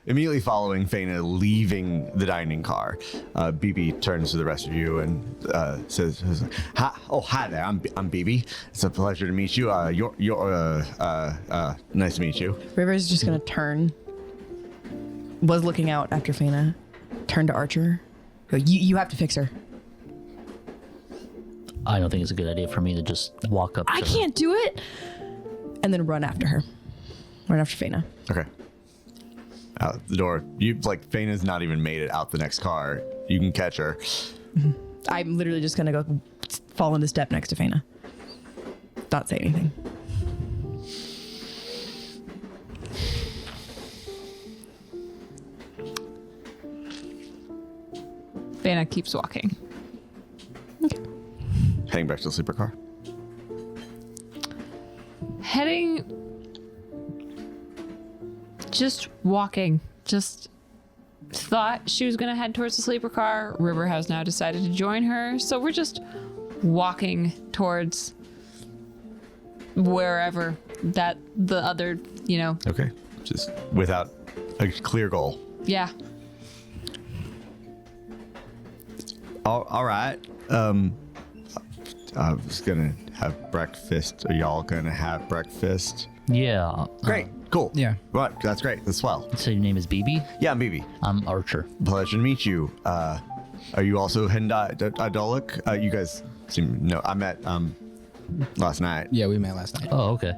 immediately following Faena leaving the dining car, BB turns to the rest of you and says, "Hi there. I'm BB. It's a pleasure to meet you. You're nice to meet you." River's just gonna turn. Was looking out after Faena. Turn to Archer. Go, you have to fix her. I don't think it's a good idea for me to just walk up to I her. can't do it. And then run after her. Run after Faena. Okay. Out the door. Faena's not even made it out the next car. You can catch her. I'm literally just gonna go fall into step next to Faena. Not say anything. Faena keeps walking. Okay. Heading back to the sleeper car. Heading. Just walking. Just thought she was going to head towards the sleeper car. River has now decided to join her. So we're just walking towards wherever that the other, Okay. Just without a clear goal. Yeah. All right. I was gonna have breakfast. Are y'all gonna have breakfast? Yeah. Great. Cool. Yeah. Right. That's great. That's swell. So your name is BB? Yeah, I'm BB. I'm Archer. Pleasure to meet you. Are you also Idolik? You guys seem no. I met last night. Yeah, we met last night. Oh, okay.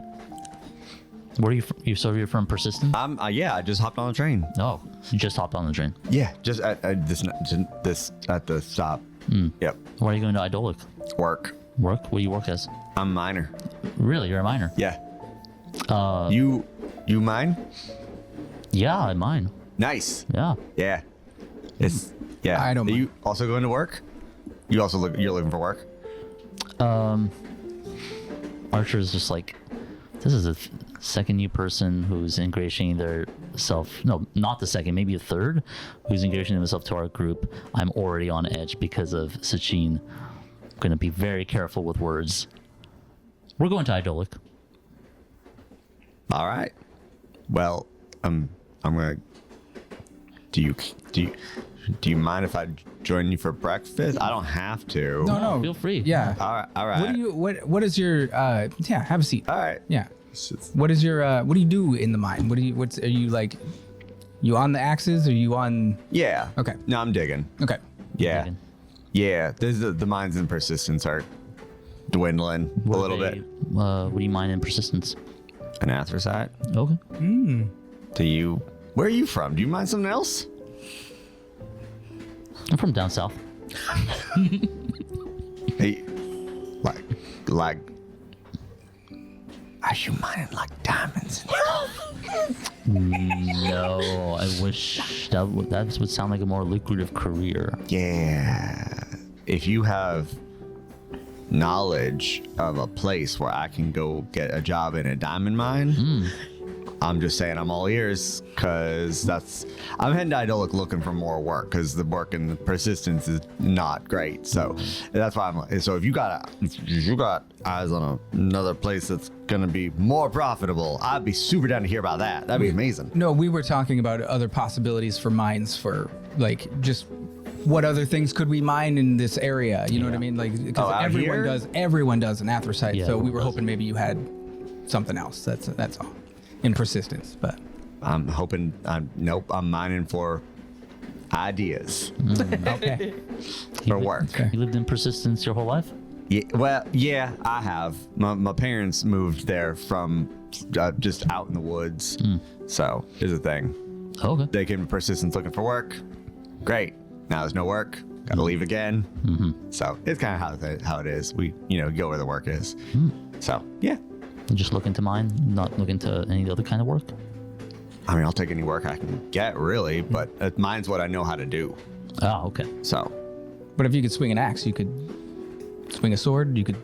Where are you from? You're from Persistence? Yeah, I just hopped on a train. Oh, you just hopped on the train. Yeah, just at this at the stop. Yep. Why are you going to Idolik? Work. Work? What do you work as? I'm a minor. Really? You're a minor? Yeah. You mine? Yeah, I'm mine. Nice. Yeah. Yeah. It's yeah. I don't Are mind. you also going to work? You're looking for work? Archer is just like, this is a second new person who's ingratiating their self. No, not the second, maybe a third, who's ingratiating himself to our group. I'm already on edge because of Sachin. I'm going to be very careful with words. We're going to Idolik. All right. Well, I'm gonna. Do you mind if I join you for breakfast? I don't have to. No. Feel free. Yeah. All right. What is your yeah, have a seat. All right. Yeah. What is your what do you do in the mine? Are you like you on the axes? Are you on Yeah. Okay. No, I'm digging. Okay. Yeah. Digging. Yeah. The mines and persistence are dwindling a little bit. What do you mind in Persistence? An anthracite. Okay. Where are you from? Do you mind something else? I'm from down south. Hey, like, are you mining like diamonds? No, I wish that would sound like a more lucrative career. Yeah. If you have knowledge of a place where I can go get a job in a diamond mine, I'm just saying I'm all ears, because I'm heading to Idolik looking for more work, because the work and the persistence is not great. So that's why so if you got eyes on another place that's gonna be more profitable, I'd be super down to hear about that. That'd be amazing. No, we were talking about other possibilities for mines for like just what other things could we mine in this area? You know what I mean? Like because out here? everyone does an anthracite. Yeah, so we everyone were does. hoping maybe you had something else. That's all. In persistence, but I'm hoping. Nope. I'm mining for ideas okay. for work. Okay. You lived in Persistence your whole life? Yeah, well, yeah, I have. My parents moved there from just out in the woods. So it's a thing. Okay. They came to Persistence looking for work. Great. Now there's no work. Got to leave again. So it's kind of how it is. We go where the work is. So yeah. You just looking to mine, not looking to any other kind of work? I mean, I'll take any work I can get, really, but mine's what I know how to do. Oh, okay. So But if you could swing an axe, you could swing a sword. You could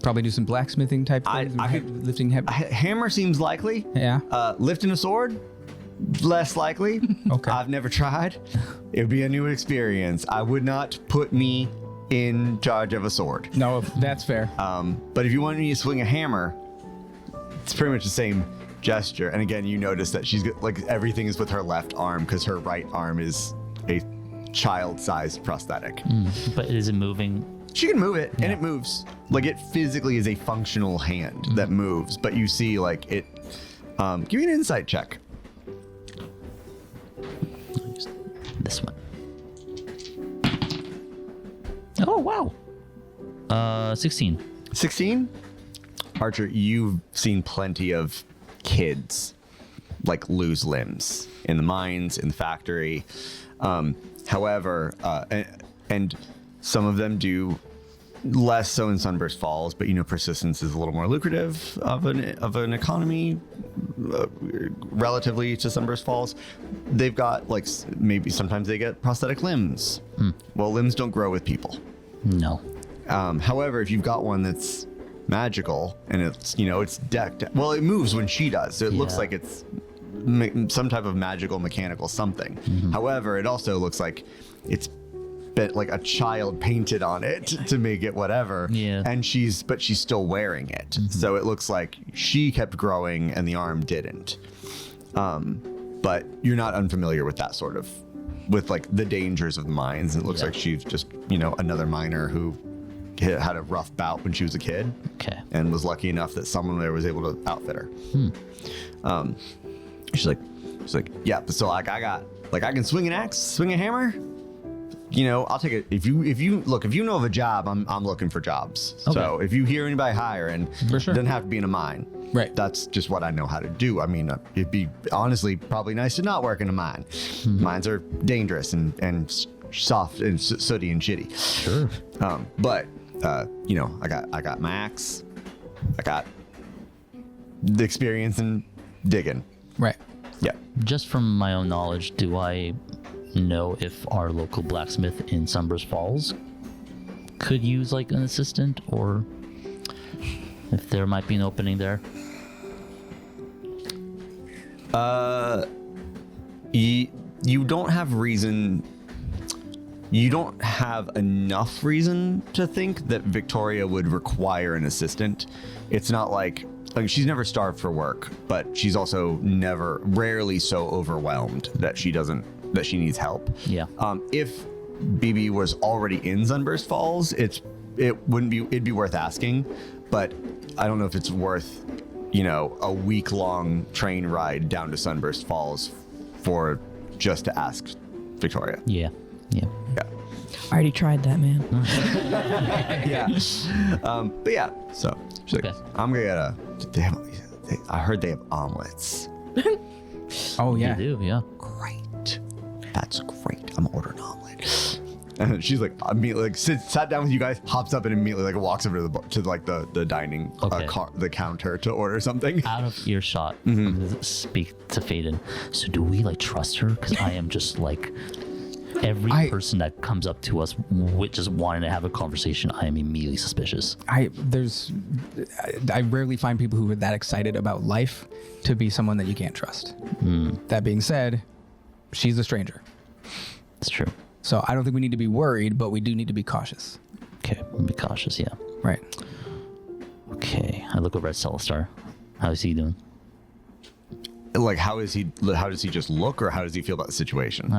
probably do some blacksmithing type things. I could- lifting heavy. hammer seems likely. Yeah. Lifting a sword, less likely. Okay. I've never tried. It would be a new experience. I would not put me in charge of a sword. No, that's fair. But if you want me to swing a hammer, it's pretty much the same gesture, and again, you notice that she's like everything is with her left arm because her right arm is a child-sized prosthetic. But is it moving? She can move it, and it moves. Like it physically is a functional hand that moves, but you see like it. Give me an insight check. This one. Oh wow. 16. 16? Archer, you've seen plenty of kids like lose limbs in the mines, in the factory. However, and some of them do less so in Sunburst Falls, but persistence is a little more lucrative of an economy relatively to Sunburst Falls. They've got like maybe sometimes they get prosthetic limbs. Well, limbs don't grow with people. No. However, if you've got one that's magical and it's decked, well, it moves when she does, so it looks like it's some type of magical mechanical something. However, it also looks like it's bit like a child painted on it to make it whatever. And she's still wearing it, so it looks like she kept growing and the arm didn't. But you're not unfamiliar with that sort of, with like the dangers of the mines. It looks like she's just another miner who had a rough bout when she was a kid. Okay. And was lucky enough that someone there was able to outfit her. She's like, yeah. So like I can swing an axe, swing a hammer. I'll take it. If you know of a job, I'm looking for jobs. Okay. So if you hear anybody hiring, For sure. it doesn't have to be in a mine. Right. That's just what I know how to do. I mean, it'd be honestly probably nice to not work in a mine. Mines are dangerous and soft and sooty and shitty. Sure. But I got my axe. I got the experience in digging. Right. Yeah. Just from my own knowledge, do I know if our local blacksmith in Sunburst Falls could use like an assistant, or if there might be an opening there? You don't have reason. You don't have enough reason to think that Victoria would require an assistant. It's not like she's never starved for work, but she's also rarely so overwhelmed that she needs help. Yeah. If BB was already in Sunburst Falls, it'd be worth asking, but I don't know if it's worth, a week-long train ride down to Sunburst Falls for just to ask Victoria. Yeah. Yeah. I already tried that, man. Yeah. But yeah, so she's like, Okay. I'm gonna get I heard they have omelets. Oh yeah. You do, yeah. Great. That's great. I'm gonna order an omelet. And she's like, immediately sat down with you guys, hops up and immediately walks over to the dining the counter to order something. Out of earshot, I'm gonna speak to Faedan. So do we trust her? Because I am just every person that comes up to us with just wanting to have a conversation, I am immediately suspicious. I rarely find people who are that excited about life to be someone that you can't trust. That being said, she's a stranger. It's true. So I don't think we need to be worried, but we do need to be cautious. Okay, we'll be cautious, yeah. Right. Okay, I look over at Celestar. How is he doing? How does he just look, or how does he feel about the situation?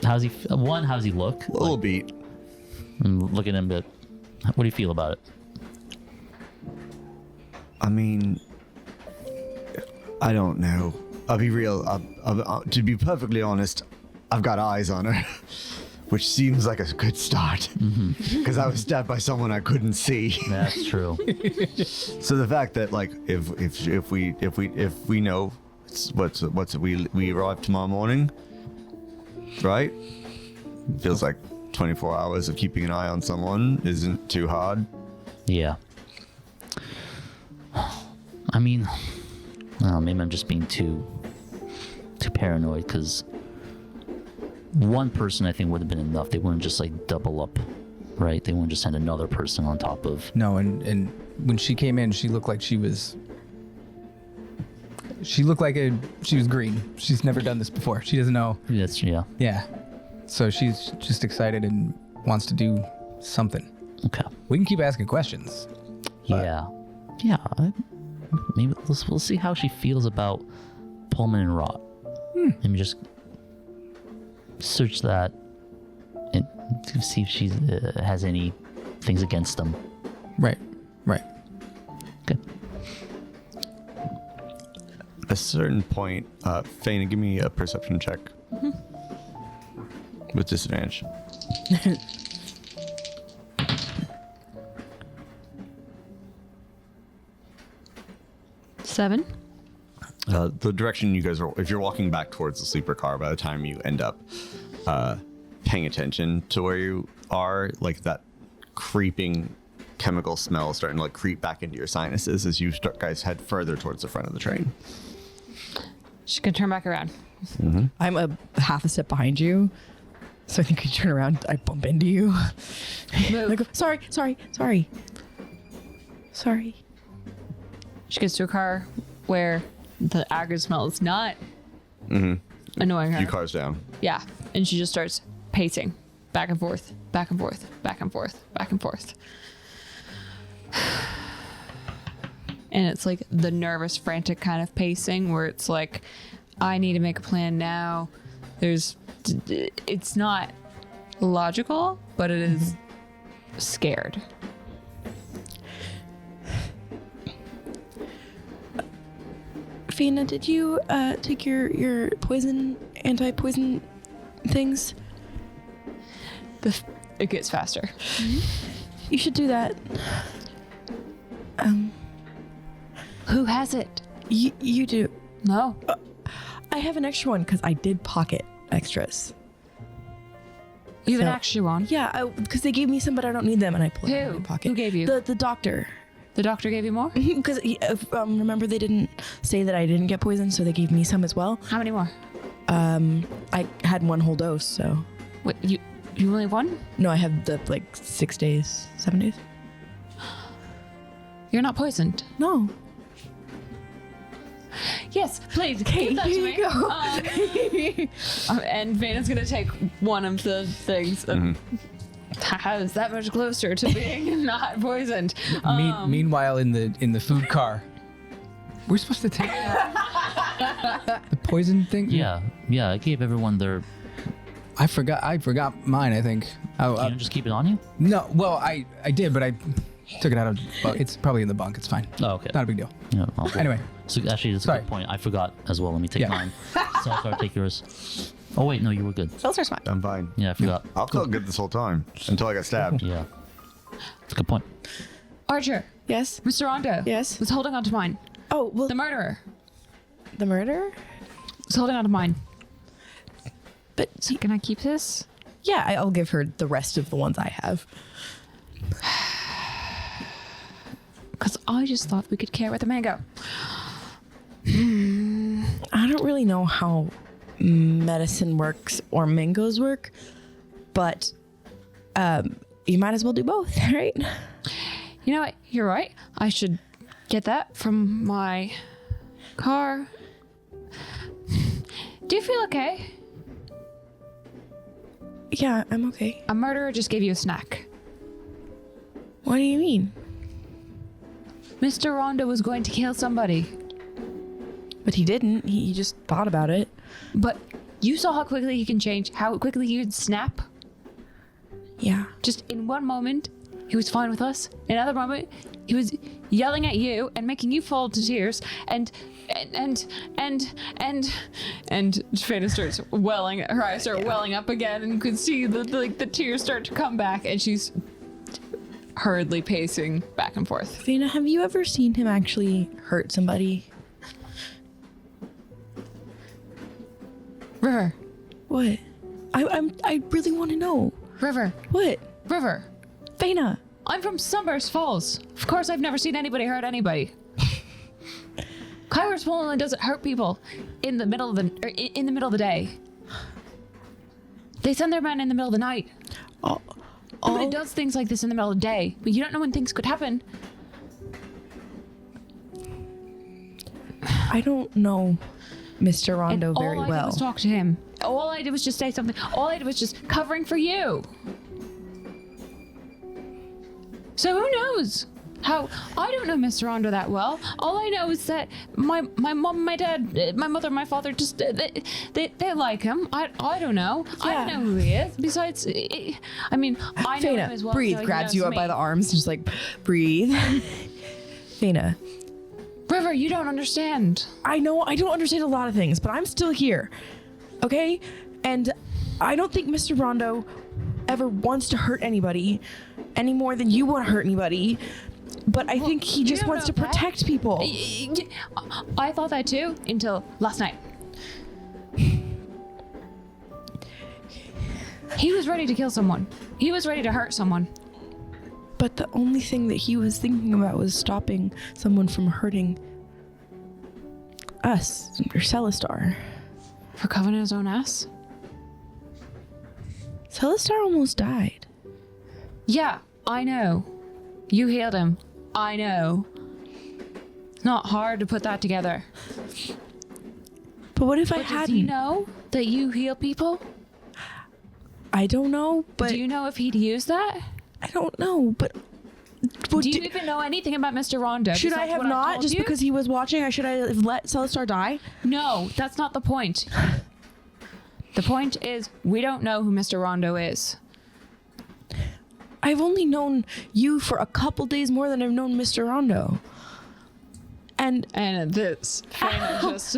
How's he? One, how does he look? A little beat. And look at him, but what do you feel about it? I mean, I don't know. I'll be real. To be perfectly honest, I've got eyes on her, which seems like a good start. Because I was stabbed by someone I couldn't see. That's true. So the fact that if we know we arrive tomorrow morning, right? Feels like 24 hours of keeping an eye on someone isn't too hard. Yeah. I mean, maybe I'm just being too paranoid, because one person I think would have been enough. They wouldn't just double up, right? They wouldn't just send another person on top of. No, and when she came in, she looked like she was green. She's never done this before. She doesn't know. That's yeah. Yeah. So she's just excited and wants to do something. Okay. We can keep asking questions. Yeah. Yeah. maybe we'll see how she feels about Pullman and Rot. Maybe just search that and see if she has any things against them. Right. Okay. At a certain point, Faena, give me a perception check. With disadvantage. Seven. The direction you guys are, if you're walking back towards the sleeper car, by the time you end up paying attention to where you are, like that creeping chemical smell starting to like creep back into your sinuses as you guys head further towards the front of the train. She's gonna turn back around. I'm a half a step behind you, so I think you turn around. I bump into you. Move. I go, sorry. She gets to a car where the acrid smell is not annoying her. Few cars down. Yeah, and she just starts pacing back and forth, back and forth, back and forth, back and forth. And it's like the nervous, frantic kind of pacing where it's like, I need to make a plan now. It's not logical, but it is scared. Faena, did you take your anti-poison things? It gets faster. You should do that. Who has it? You do. No. I have an extra one because I did pocket extras. You have an So- extra one? Yeah, because they gave me some, but I don't need them, and I pulled it out of Who? my pocket. Who gave you? The doctor. The doctor gave you more? Because remember they didn't say that I didn't get poisoned, so they gave me some as well. How many more? I had one whole dose, so Wait, you only have one? no, I have the 6 days, 7 days. You're not poisoned. No. Yes, please. Okay, give that to here me. you go. And Faena's gonna take one of the things. How is that much closer to being not poisoned? Meanwhile, in the food car, we're supposed to take the poison thing. Yeah. I gave everyone their. I forgot mine. I think. You didn't just keep it on you? No, well, I did, but I took it out of. It's probably in the bunk. It's fine. Oh, okay. Not a big deal. Yeah, Anyway. So actually, that's a Sorry. good point. I forgot as well. Let me take Yeah. mine. So I'll start take yours. Oh wait, no, you were good. Those are smart. I'm fine. Yeah, I forgot. I felt good this whole time until I got stabbed. Yeah, that's a good point. Archer, Yes. Mr. Rhondo. Yes? Was holding on to mine. Oh well, The murderer the murder. was holding on to mine. But So can I keep this? yeah, I'll give her the rest of the ones I have. Because I just thought we could care about the mango. I don't really know how medicine works or mangoes work, but you might as well do both, right? You know what? You're right. I should get that from my car. Do you feel okay? Yeah, I'm okay. A murderer just gave you a snack. What do you mean? Mr. Rhondo was going to kill somebody, But he didn't. He just thought about it. but you saw how quickly he can change, how quickly he would snap. Yeah. Just in one moment, he was fine with us. In another moment, he was yelling at you and making you fall to tears. And Faena starts welling. Her eyes start welling up again, and you could see the tears start to come back. And she's hurriedly pacing back and forth. Faena, have you ever seen him actually hurt somebody? River, What? I really want to know. River, What? River. Faena. I'm from Sunburst Falls. Of course, I've never seen anybody hurt anybody. Kairos Poland doesn't hurt people in the middle of the day. They send their men in the middle of the night. Nobody does things like this in the middle of the day, but you don't know when things could happen. I don't know Mr. Rhondo And very all I did well. was talk to him. All I did was just say something. All I did was just covering for you. So who knows? How? I don't know Mr. Rhondo that well. All I know is that my mom, my dad, my mother, my father just they like him. I don't know. I don't know who he is. Besides, I mean, I know him as well. Breathe. So he Grabs knows you up me. by the arms, just like breathe. Faena, River, you don't understand. I know I don't understand a lot of things, but I'm still here. Okay? And I don't think Mr. Rhondo ever wants to hurt anybody any more than you want to hurt anybody. But I think he just don't wants to know that. protect people. I thought that too until last night. He was ready to kill someone. He was ready to hurt someone. But the only thing that he was thinking about was stopping someone from hurting us, or Celestar. For covering his own ass? Celestar almost died. Yeah, I know. You healed him. I know. It's not hard to put that together. But what if I But does hadn't? he know that you heal people? I don't know, but Do you know if he'd use that? I don't know, but what Do you even know anything about Mr. Rhondo? should I besides have what I've not told just you? because he was watching? Should I have let Celestar die? No, that's not the point. The point is, we don't know who Mr. Rhondo is. I've only known you for a couple days more than I've known Mr. Rhondo. And And this Faena just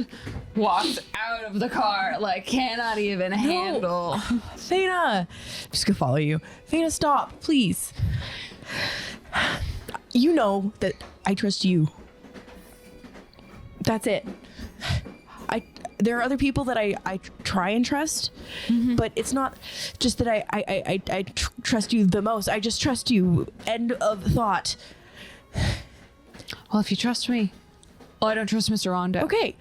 walks out of the car, like cannot even handle. Faena, I'm just gonna follow you. Faena, stop, please. You know that I trust you. That's it. There are other people that I try and trust, but it's not just that I trust you the most. I just trust you. End of thought. Well, if you trust me, I don't trust Mr. Rhondo. Okay.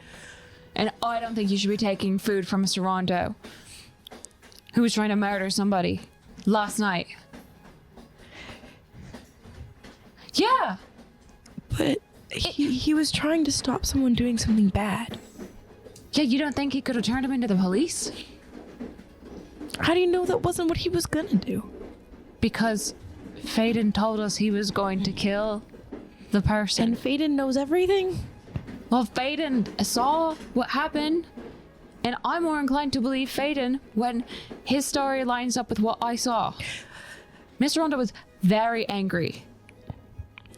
And I don't think you should be taking food from Mr. Rhondo, who was trying to murder somebody last night. Yeah. But he was trying to stop someone doing something bad. Yeah, you don't think he could have turned him into the police? How do you know that wasn't what he was gonna do? Because Faedan told us he was going to kill the person. And Faedan knows everything? Well, Faedan saw what happened, and I'm more inclined to believe Faedan when his story lines up with what I saw. Mr. Rhondo was very angry.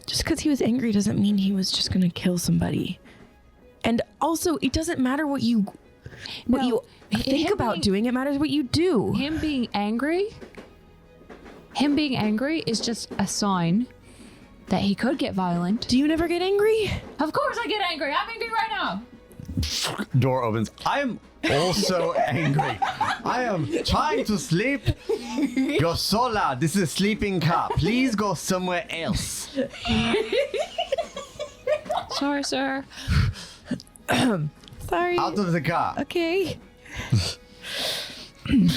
Just because he was angry doesn't mean he was just gonna kill somebody. And also, it doesn't matter what you think him about being- doing. It matters what you do. Him being angry is just a sign that he could get violent. Do you never get angry? Of course I get angry. I'm angry right now. Door opens. I am also angry. I am trying to sleep. You're so loud. This is a sleeping car. Please go somewhere else. Sorry, sir. Sorry. Out of the car. Okay.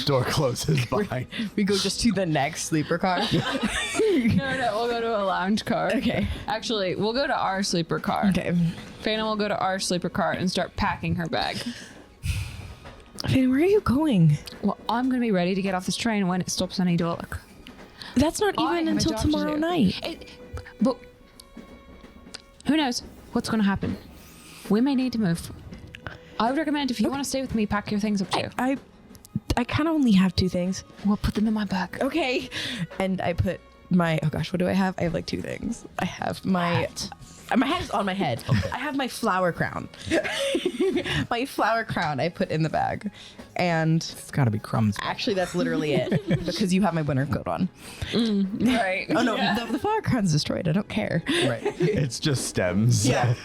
Door closes behind. We go just to the next sleeper car. No, we'll go to a lounge car. Okay. Actually, we'll go to our sleeper car. Okay. Faena will go to our sleeper car and start packing her bag. Faena, where are you going? Well, I'm going to be ready to get off this train when it stops on Idolic. That's not I even have a until job to tomorrow do. night. But who knows what's going to happen? We may need to move. I would recommend if you want to stay with me, pack your things up too. I kind of only have 2 things. We'll put them in my bag. Okay. And I put my, oh gosh, what do I have? I have like 2 things. I have my hat is on my head. Okay. I have my flower crown. My flower crown I put in the bag. And It's got to be crumbs. actually that's literally it because you have my winter coat on. Right. Oh no, the flower crown's destroyed. I don't care. Right. It's just stems. Yeah.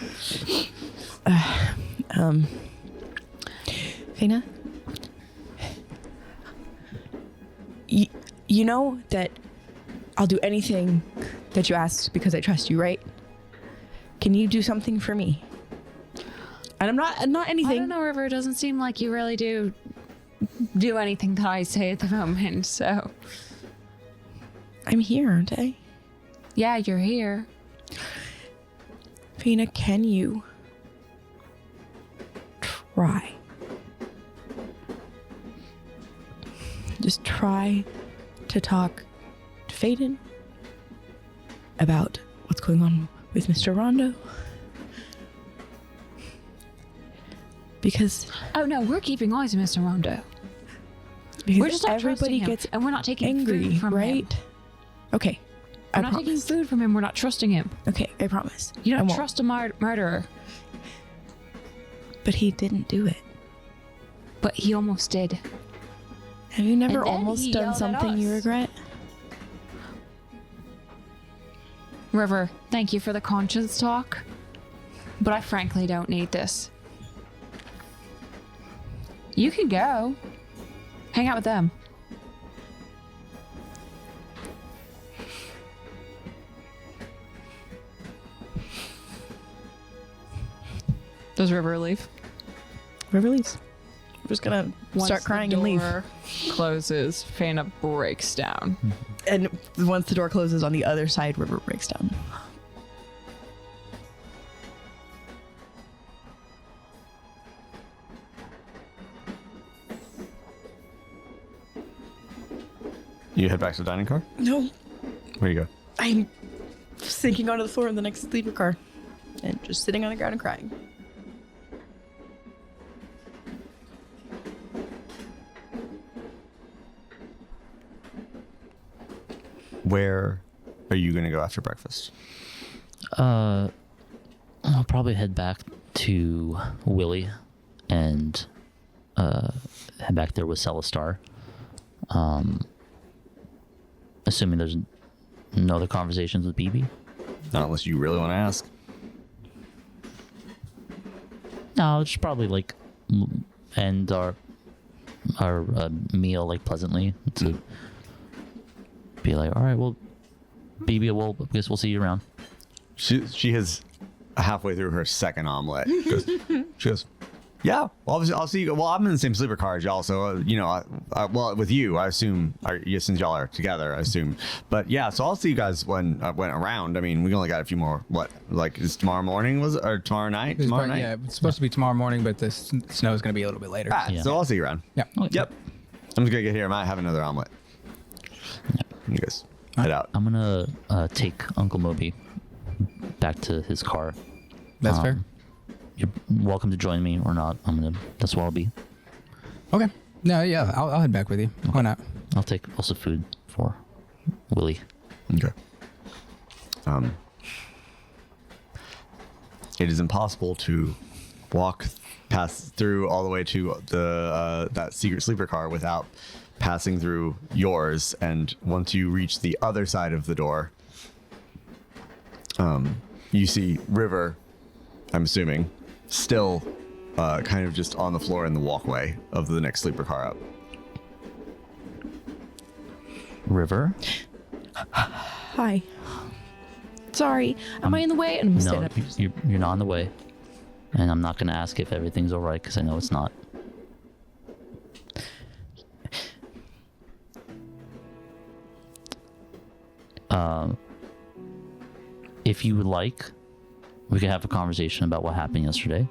Faena? You know that I'll do anything that you ask because I trust you, right? Can you do something for me? And I'm not I anything. don't know, River. It doesn't seem like you really do anything that I say at the moment, so. I'm here, aren't I? Yeah, you're here. Faena, can you try? Just try to talk to Faedan about what's what's going on with Mr. Rhondo. Because Oh no, we're keeping eyes on Mr. Rhondo. because We're just not everybody trusting him, gets and we're not taking angry, food from right? him. Okay. We're not taking food from him. We're not trusting him. Okay, I promise. You I don't won't. trust a murderer, But he didn't do it. but he almost did. Have you never And then almost he done yelled at something you us. regret? River, thank you for the conscience talk, but I frankly don't need this. You can go. Hang out with them. Does River leave? River leaves. I'm just gonna start crying and leave. Closes. Faena breaks down. And once the door closes on the other side, River breaks down. You head back to the dining car? No, Where you go? I'm sinking onto the floor in the next sleeper car and just sitting on the ground and crying. Where are you going to go after breakfast? I'll probably head back to Willie and head back there with Celestar. Assuming there's no other conversations with BB. Not unless you really want to ask. No, I'll just probably like end our meal like pleasantly to be like, all right, well, BB, I guess we'll see you around. She has halfway through her second omelet. She goes, yeah, well, I'll see you. Well, I'm in the same sleeper car as y'all, so well, with you, I assume, since y'all are together, I assume. But yeah, so I'll see you guys when I went around. I mean, we only got a few more. What, like, is tomorrow morning or tomorrow night? Tomorrow night. Yeah, it's supposed to be tomorrow morning, but the snow is going to be a little bit later. Yeah. So I'll see you around. Yeah. Okay. Yep. I'm just gonna get here. I might have another omelet. You guys head out. I'm gonna take Uncle Moby back to his car. That's fair. You're welcome to join me or not. That's where I'll be. Okay. No, yeah, I'll head back with you. Why not? I'll take also food for Willie. Okay. It is impossible to pass through all the way to the that secret sleeper car without passing through yours. And once you reach the other side of the door, you see River, I'm assuming, still kind of just on the floor in the walkway of the next sleeper car up. River? Hi. Sorry, am I in the way? And I'm No, standing up. you're not on the way. And I'm not going to ask if everything's all right because I know it's not. If you would like, we could have a conversation about what happened yesterday.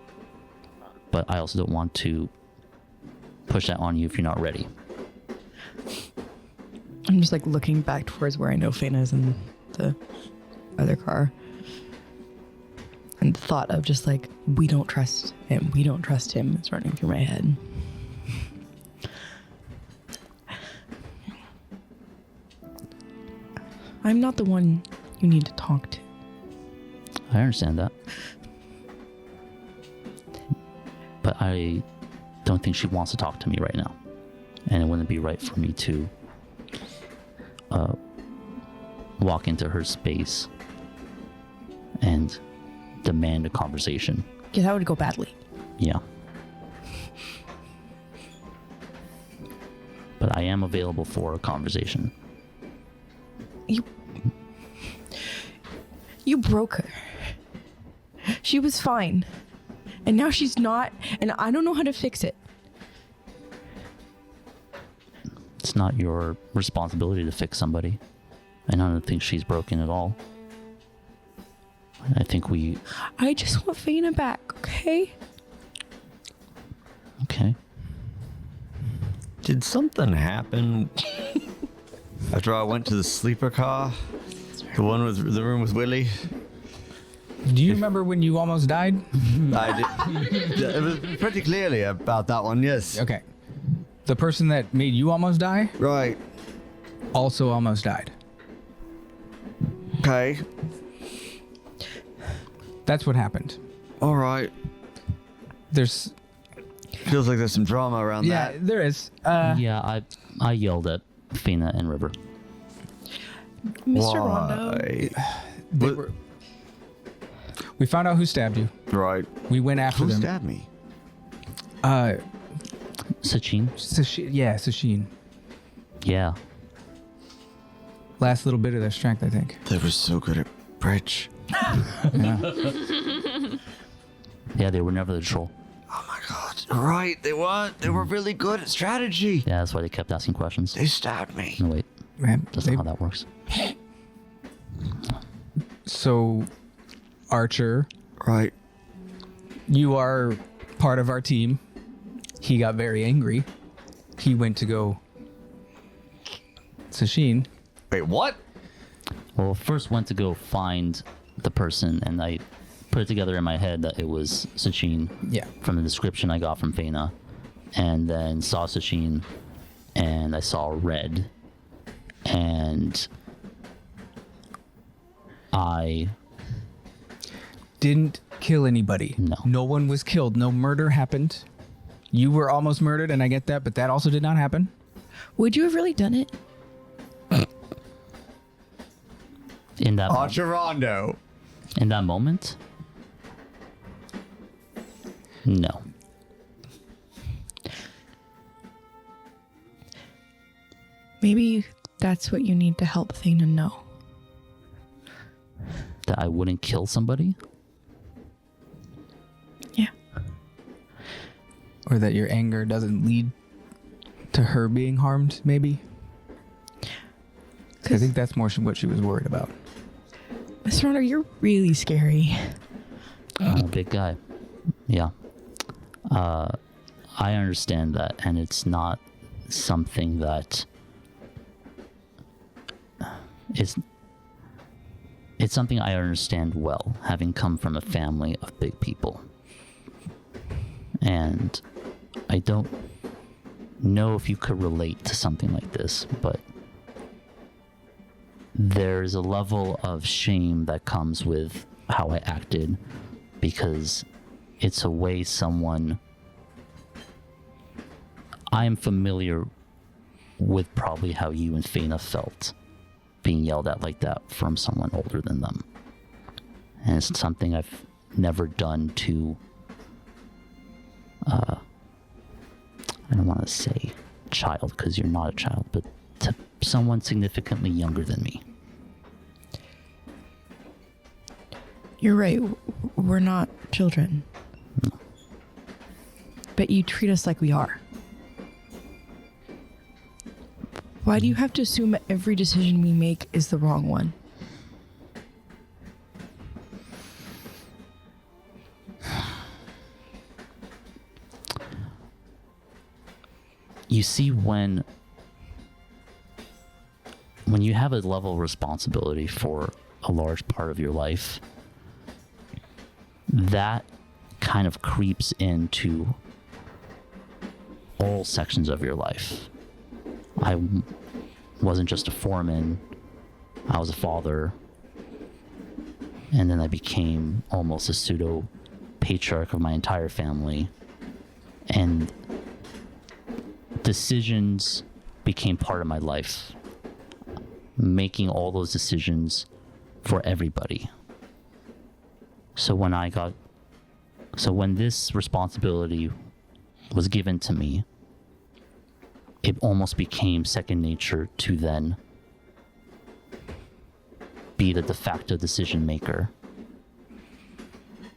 But I also don't want to push that on you if you're not ready. I'm just like looking back towards where I know Faena is in the other car. And the thought of just like, we don't trust him is running through my head. I'm not the one you need to talk to. I understand that. But I don't think she wants to talk to me right now. And it wouldn't be right for me to walk into her space and demand a conversation. Yeah, that would go badly. Yeah. But I am available for a conversation. You broke her. She was fine. And now she's not, and I don't know how to fix it. It's not your responsibility to fix somebody. And I don't think she's broken at all. I think I just want Faena back, okay? Okay. Did something happen after I went to the sleeper car? The one with the room with Willie? Do you remember when you almost died? I did. It was pretty clearly about that one, yes. Okay. The person that made you almost die Right. also almost died. Okay. That's what happened. All right. There's Feels like there's some drama around yeah, that. there is. Yeah, I yelled at Faena and River. Mr. Rhondo. Why? They What- were- we found out who stabbed you. Right. We went after Who them. stabbed me? Sachin? Sashin. Yeah. Last little bit of their strength, I think. They were so good at bridge. Yeah, they were never the troll. Oh my god. Right, they weren't. They were really good at strategy. Yeah, that's why they kept asking questions. They stabbed me. No, wait. Man, That's not how that works. so, Archer, Right. you are part of our team. He got very angry. He went to go. Sashin. Wait, what? Well, first went to go find the person, and I put it together in my head that it was Sachin Yeah. from the description I got from Faena, and then saw Sachin, and I saw red, and I Didn't kill anybody. No. No one was killed. No murder happened. You were almost murdered, and I get that, but that also did not happen. Would you have really done it? in that Rhondo. in that moment, no. Maybe that's what you need to help Faena know. That I wouldn't kill somebody. Yeah. Or that your anger doesn't lead to her being harmed, maybe. I think that's more what she was worried about. Mr. Rhondo, you're really scary. I'm a big guy. Yeah. I understand that, and it's not something that it's something I understand well, having come from a family of big people. And I don't know if you could relate to something like this, but there's a level of shame that comes with how I acted, because it's a way someone... I am familiar with probably how you and Faena felt being yelled at like that from someone older than them. And it's something I've never done to... I don't want to say child, because you're not a child, but to someone significantly younger than me. You're right. We're not children. No. But you treat us like we are. Why do you have to assume every decision we make is the wrong one? You see, when you have a level of responsibility for a large part of your life, that kind of creeps into all sections of your life. I wasn't just a foreman, I was a father, and then I became almost a pseudo patriarch of my entire family, and decisions became part of my life, making all those decisions for everybody. So when this responsibility was given to me, it almost became second nature to then be the de facto decision maker.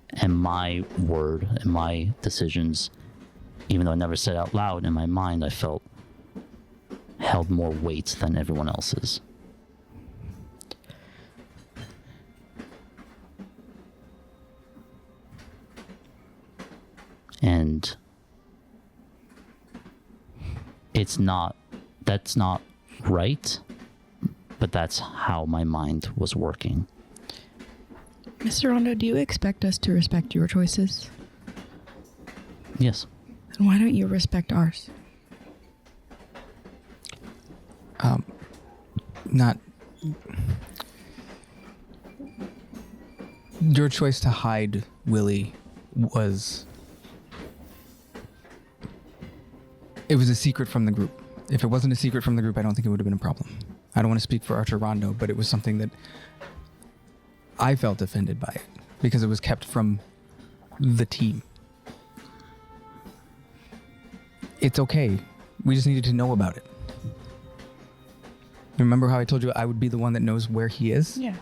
And my word and my decisions, even though I never said out loud, in my mind I felt held more weight than everyone else's. And that's not right, but that's how my mind was working. Mr. Rhondo, do you expect us to respect your choices? Yes. Then why don't you respect ours? Not your choice to hide Willie was a secret from the group. If it wasn't a secret from the group, I don't think it would have been a problem. I don't want to speak for Archer Rhondo, but it was something that I felt offended by it because it was kept from the team. It's okay. We just needed to know about it. Remember how I told you I would be the one that knows where he is? Yeah.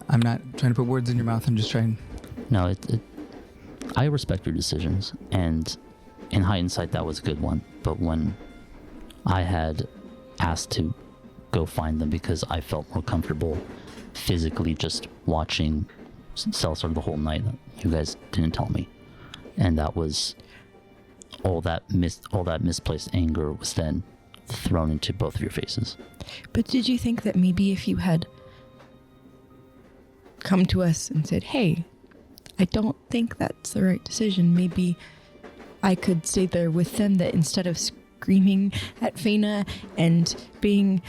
I'm not trying to put words in your mouth. I'm just trying. No, I respect your decisions, and in hindsight, that was a good one. But when I had asked to go find them because I felt more comfortable physically just watching Celsar the whole night, you guys didn't tell me, and that was all that misplaced anger was then thrown into both of your faces. But did you think that maybe if you had come to us and said, hey, I don't think that's the right decision, maybe I could stay there with them, that instead of screaming at Faena and being...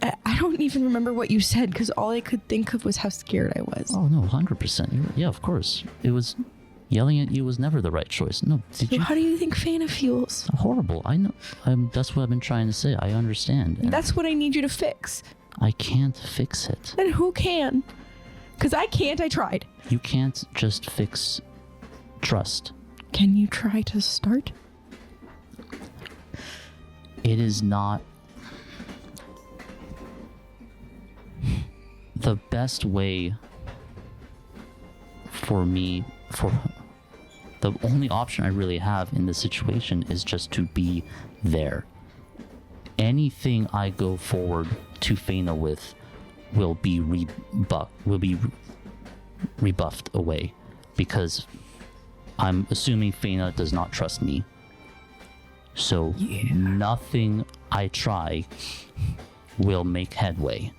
I don't even remember what you said because all I could think of was how scared I was. Oh, no, 100%. Yeah, of course. It was... Yelling at you was never the right choice. No, did So you? how do you think Faena feels? Horrible. I know. That's what I've been trying to say. I understand. And That's what I need you to fix. I can't fix it. Then who can? Because I can't, I tried. You can't just fix trust. Can you try to start? It is not the best way for me. For the only option I really have in this situation is just to be there. Anything I go forward to Faena with will be rebuffed away because I'm assuming Faena does not trust me. So nothing I try will make headway.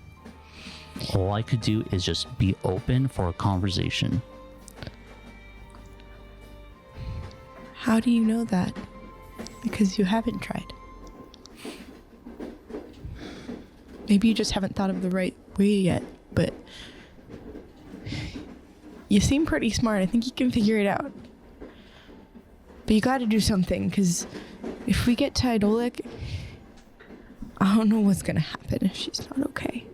All I could do is just be open for a conversation. How do you know that? Because you haven't tried. Maybe you just haven't thought of the right way yet, but you seem pretty smart. I think you can figure it out. But you gotta do something, because if we get to Idolik, I don't know what's gonna happen if she's not okay.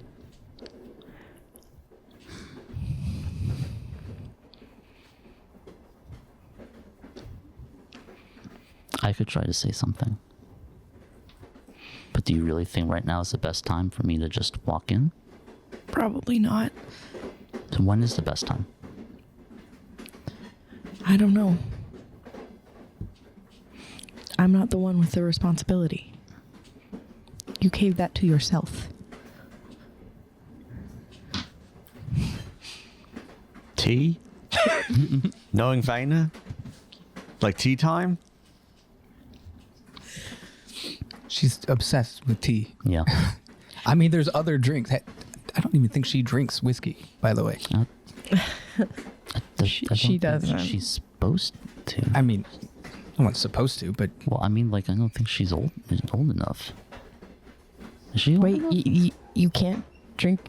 I could try to say something. But do you really think right now is the best time for me to just walk in? Probably not. So when is the best time? I don't know. I'm not the one with the responsibility. You gave that to yourself. Tea? Knowing Faena? Like tea time? She's obsessed with tea. Yeah. I mean, there's other drinks. I don't even think she drinks whiskey, by the way. She I don't think doesn't. She's supposed to. I mean, no one's supposed to, but Well, I mean, like, I don't think she's old enough. Is she old Wait, enough? you can't drink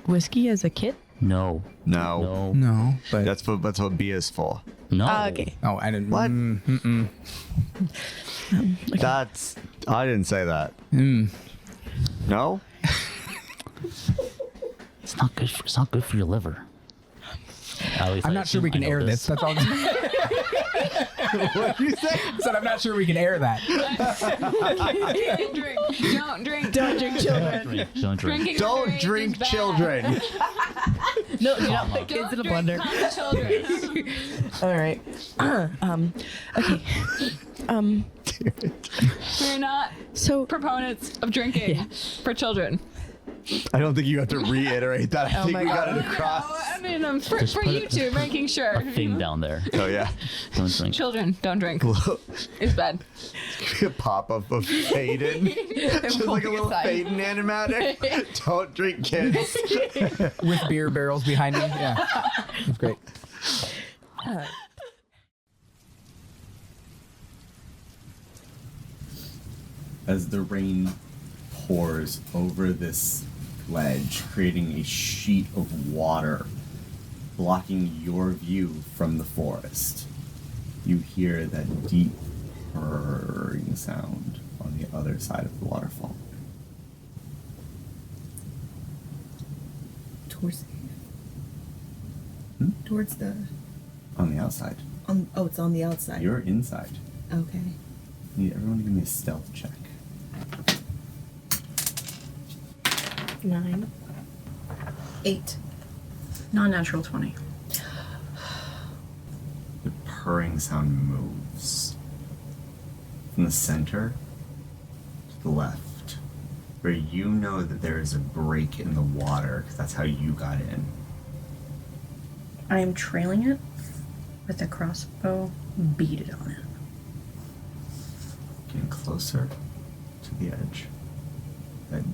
whiskey as a kid? No. No. no. But That's what B is for. No. Okay. oh, I didn't. What? Okay. I didn't say that. No? It's not good. It's not good for your liver. At least I'm I not sure assume we I can know air this. That's all. What did you say? I said I'm not sure we can air that. Don't drink. Don't drink children. Don't drink. Drinking Don't underage drink is bad. children. No, do not put Don't kids in a drink blender. common children. All right. Okay. We're not So proponents of drinking for children. I don't think you have to reiterate that. I think we got it across. I mean, for Just put you two, making sure. A thing down there. Oh yeah. Don't drink. Children, don't drink. It's bad. A pop-up of Faedan. Just like a little Faedan animatic. Don't drink, kids. With beer barrels behind me. Yeah. It's great. As the rain pours over this ledge, creating a sheet of water blocking your view from the forest, you hear that deep purring sound on the other side of the waterfall. Towards towards the On the outside. it's on the outside. You're inside. Okay. Need everyone to give me a stealth check. 9. 8. Non-natural 20. The purring sound moves from the center to the left, where you know that there is a break in the water, because that's how you got in. I am trailing it with a crossbow beaded on it. Getting closer to the edge. Then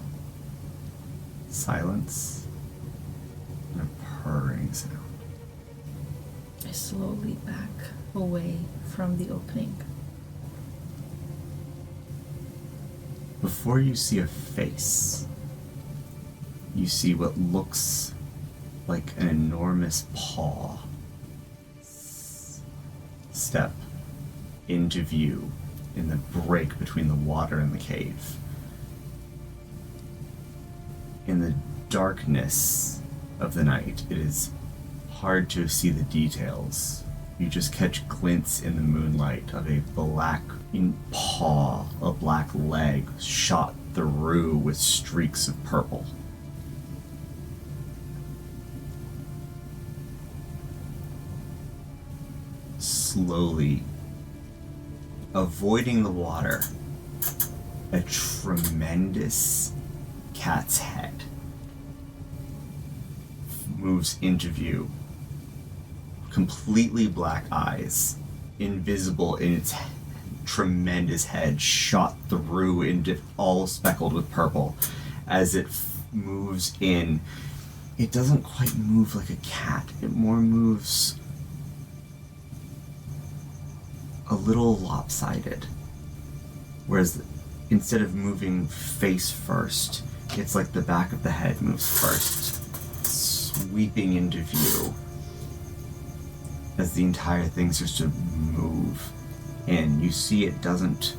silence and a purring sound. I slowly back away from the opening. Before you see a face, you see what looks like an enormous paw step into view in the break between the water and the cave. In the darkness of the night, it is hard to see the details. You just catch glints in the moonlight of a black paw, a black leg shot through with streaks of purple. Slowly, avoiding the water, a tremendous cat's head moves into view. Completely black eyes, invisible in its tremendous head, shot through into all speckled with purple. As it moves in, it doesn't quite move like a cat. It more moves a little lopsided. Whereas instead of moving face first, it's like the back of the head moves first, sweeping into view as the entire thing starts to move. And you see it doesn't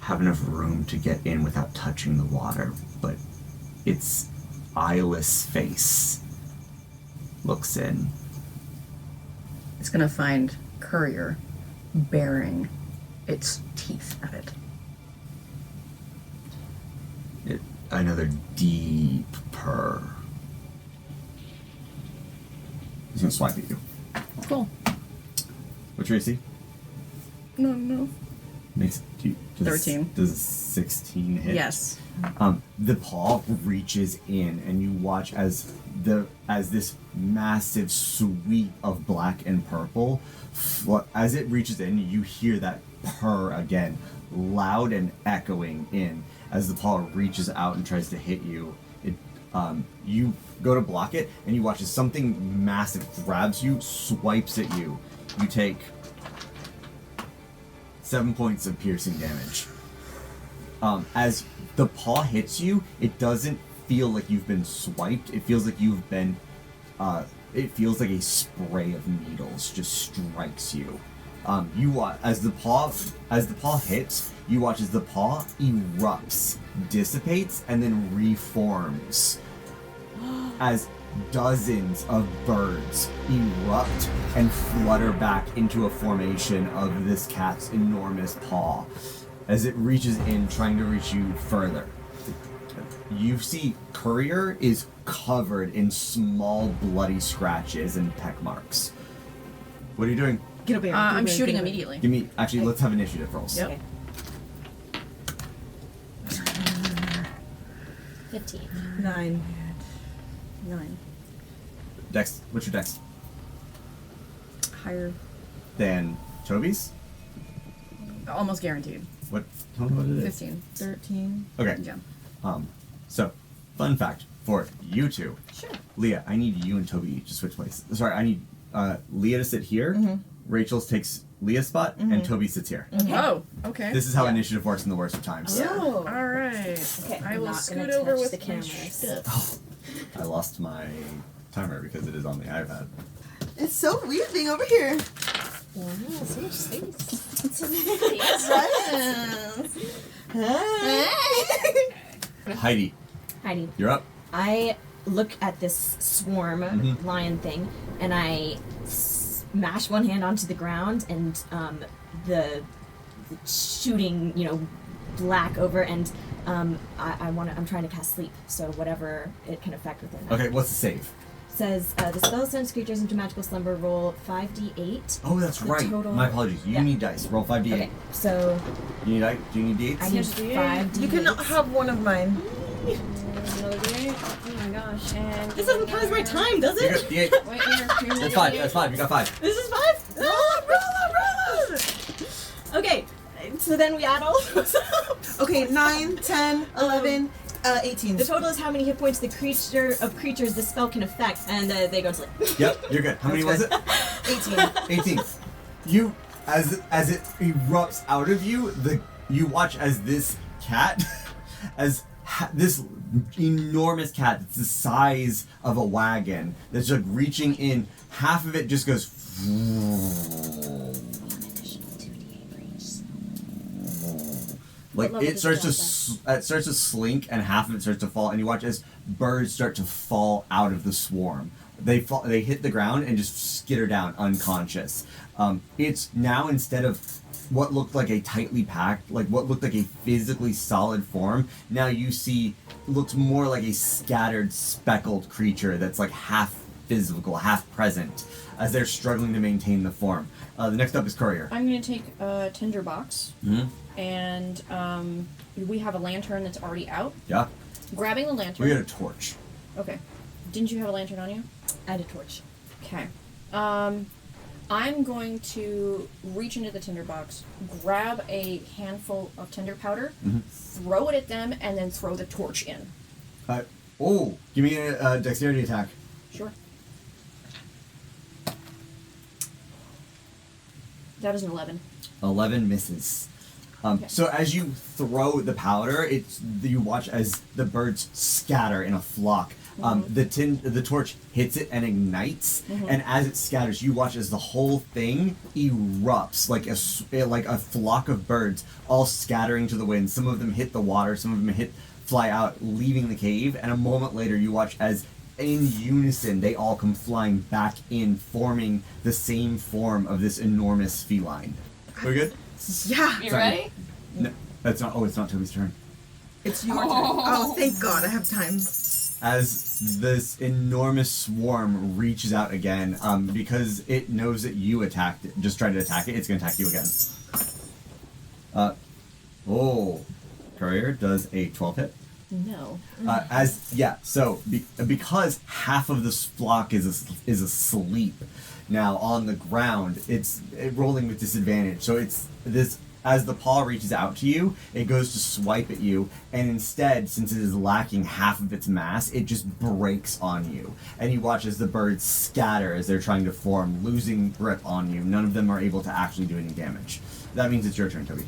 have enough room to get in without touching the water, but its eyeless face looks in. It's gonna find Courier baring its teeth at it. Another deep purr. He's gonna swipe at you. Cool. What's your AC? No. Does 13. Does a 16 hit? Yes. The paw reaches in, and you watch as this massive sweep of black and purple, as it reaches in, you hear that purr again, loud and echoing in. As the paw reaches out and tries to hit you, you go to block it, and you watch as something massive grabs you, swipes at you. You take 7 points of piercing damage. As the paw hits you, it doesn't feel like you've been swiped. It feels like you've been, it feels like a spray of needles just strikes you. You watch as the paw hits. You watch as the paw erupts, dissipates, and then reforms. As dozens of birds erupt and flutter back into a formation of this cat's enormous paw as it reaches in, trying to reach you further. You see Courier is covered in small bloody scratches and peck marks. What are you doing? Get up here. I'm shooting immediately. Give me, actually, let's have initiative rolls. Yep. 15. 9. 9. Dex. What's your dex? Higher. Then Tobi's? Almost guaranteed. What? Tell me what it is. 15. 13. Okay. Yeah. So, fun fact for you two. Sure. Leah, I need you and Tobi to switch places. Sorry, I need Leah to sit here. Rachel takes Leah's spot, and Tobi sits here. Oh, okay. This is how initiative works in the worst of times. Oh. All right. Okay, I I'm will not scoot gonna over touch with the my cameras. stuff. I lost my timer because it is on the iPad. It's so weird being over here. Wow, so much space. Heidi, Heidi, you're up. I look at this swarm lion thing, and I smash one hand onto the ground, and the shooting, black over, and I'm trying to cast sleep, so whatever it can affect within that. Okay, what's the save? Says the spell sends creatures into magical slumber. Roll 5d8. Oh, that's The right. total- My apologies. You Yeah. need dice. Roll 5d8. Okay, so You need dice? Do you need d8s? I need 5d8. You can have one of mine. Another day. Oh my gosh. And This doesn't count as my time, does You it? got d8. Wait, here. That's five. That's five. You got 5. This is 5? Roll. Okay, so then we add all those up. Okay, 9, 10, 11, 18. The total is how many hit points the creatures the spell can affect, and they go to sleep. Yep, you're good. How many was it? 18. 18. You, as it erupts out of you, you watch as this cat, this enormous cat that's the size of a wagon, that's like reaching in, half of it just goes. Like level it does starts it to it starts to slink, and half of it starts to fall, and you watch as birds start to fall out of the swarm. They fall, they hit the ground and just skitter down unconscious. It's now, instead of what looked like a tightly packed, like what looked like a physically solid form, now you see looks more like a scattered, speckled creature that's like half physical, half present, as they're struggling to maintain the form. The next up is Courier. I'm gonna take a tinderbox, Mm-hmm. and we have a lantern that's already out. Yeah, Grabbing the lantern. we got a torch. Okay. Didn't you have a lantern on you? I had a torch. Okay. I'm going to reach into the tinderbox, grab a handful of tinder powder, throw it at them, and then throw the torch in. Give me a dexterity attack. Sure. That is an 11. 11 misses. Okay. So as you throw the powder, you watch as the birds scatter in a flock. The torch hits it and ignites, and as it scatters, you watch as the whole thing erupts like a flock of birds, all scattering to the wind. Some of them hit the water, some of them fly out, leaving the cave, and a moment later, you watch as in unison they all come flying back in, forming the same form of this enormous feline. We good? Yeah. You Sorry. ready? No, that's not. Oh, it's not Tobi's turn. It's your turn. Oh, thank God, I have time. As this enormous swarm reaches out again, because it knows that you attacked it, just tried to attack it, it's going to attack you again. Courier does a 12 hit. No. Because half of this flock is asleep now on the ground, it's rolling with disadvantage. So it's this. As the paw reaches out to you, it goes to swipe at you, and instead, since it is lacking half of its mass, it just breaks on you. And you watch as the birds scatter as they're trying to form, losing grip on you. None of them are able to actually do any damage. That means it's your turn, Tobi.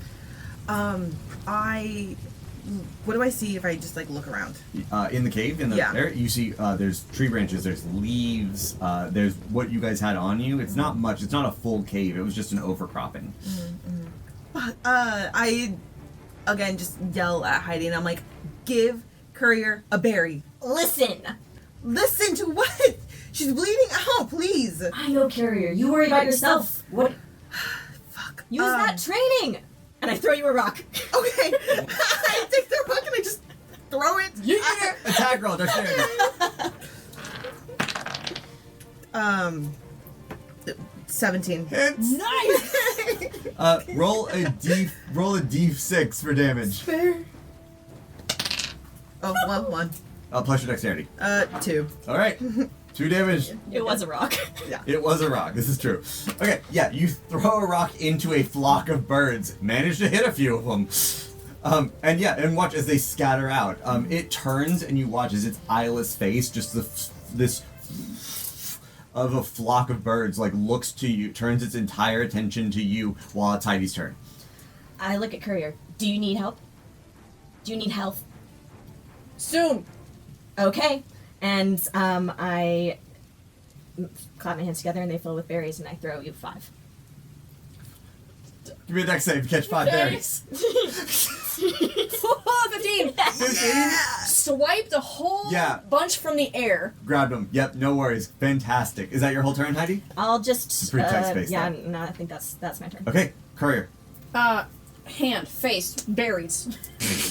What do I see if I just look around? In the cave, there, you see there's tree branches, there's leaves, there's what you guys had on you. It's not much, it's not a full cave, it was just an overcropping. I again just yell at Heidi and I'm like, give Courier a berry. Listen! Listen to what? She's bleeding out, please. I know, Courier. You worry about yourself. What? Fuck. Use that training! And I throw you a rock. Okay. I take the rock and I just throw it. Yeah! Attack roll, dexterity. 17. Hits. Nice! Roll a d6 for damage. Fair. Oh, well, 1. Plus your dexterity. 2. All right. 2 damage. It was a rock. It was a rock. This is true. Okay, yeah, you throw a rock into a flock of birds. Manage to hit a few of them. And watch as they scatter out. It turns and you watch as its eyeless face, just this of a flock of birds, like looks to you, turns its entire attention to you while it's Heidi's turn. I look at Courier. Do you need help? Do you need health? Soon. Okay. And I clap my hands together and they fill with berries and I throw you 5. Give me a dex save to catch 5 berries. 15. 15? Swipe the whole Yeah. bunch from the air. Grabbed them. Yep, no worries. Fantastic. Is that your whole turn, Heidi? I'll just It's a pretty tight space, yeah, though. no, I think that's my turn. Okay, Courier. Hand, face, berries.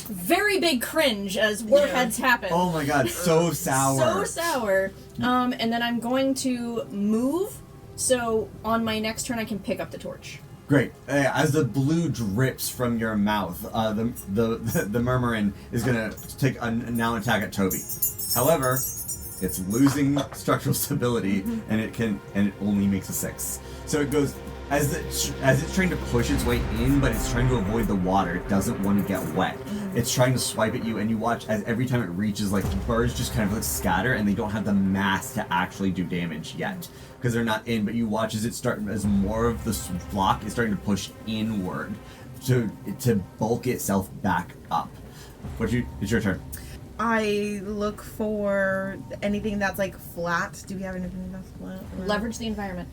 Very big cringe as warheads happen. Oh my god, so sour. So sour. And then I'm going to move, so on my next turn I can pick up the torch. Great. As the blue drips from your mouth, the Murmurin is gonna take now an attack at Tobi. However, it's losing structural stability, and it only makes a 6. So it goes as it's trying to push its way in, but it's trying to avoid the water. It doesn't want to get wet. It's trying to swipe at you, and you watch as every time it reaches, like birds just kind of like scatter, and they don't have the mass to actually do damage yet because they're not in. But you watch as more of the flock is starting to push inward to bulk itself back up. It's your turn. I look for anything that's like flat. Do we have anything that's flat? Leverage the environment.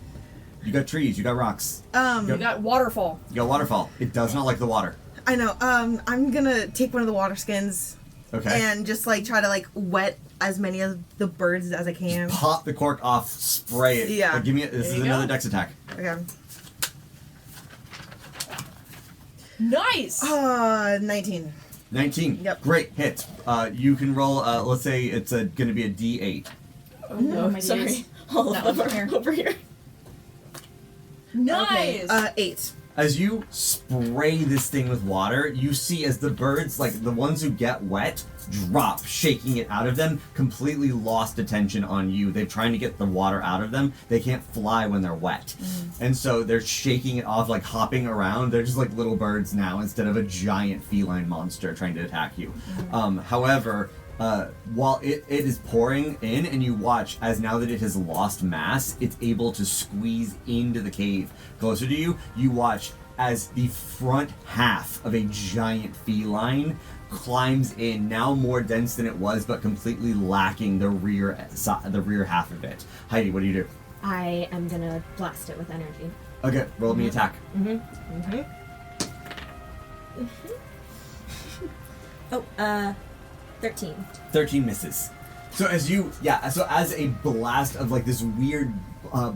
You got trees. You got rocks. You got waterfall. You got waterfall. It does not like the water. I know. I'm gonna take one of the water skins. Okay. And just like try to like wet as many of the birds as I can. Pop the cork off. Spray it. Yeah. Give me. This is another dex attack. Okay. Nice. 19. 19. Yep. Great hit. You can roll. Let's say it's going to be a D8. Oh no, my sorry. days. Hold That on, one here. over here. Nice. Okay. 8. As you spray this thing with water, you see as the birds, like the ones who get wet, drop, shaking it out of them, completely lost attention on you. They're trying to get the water out of them. They can't fly when they're wet. And so they're shaking it off, like hopping around. They're just like little birds now instead of a giant feline monster trying to attack you. However, while it is pouring in, and you watch as now that it has lost mass, it's able to squeeze into the cave closer to you. You watch as the front half of a giant feline climbs in, now more dense than it was, but completely lacking the rear half of it. Heidi, what do you do? I am gonna blast it with energy. Okay, roll me attack. Oh, 13. 13 misses. So as a blast of like this weird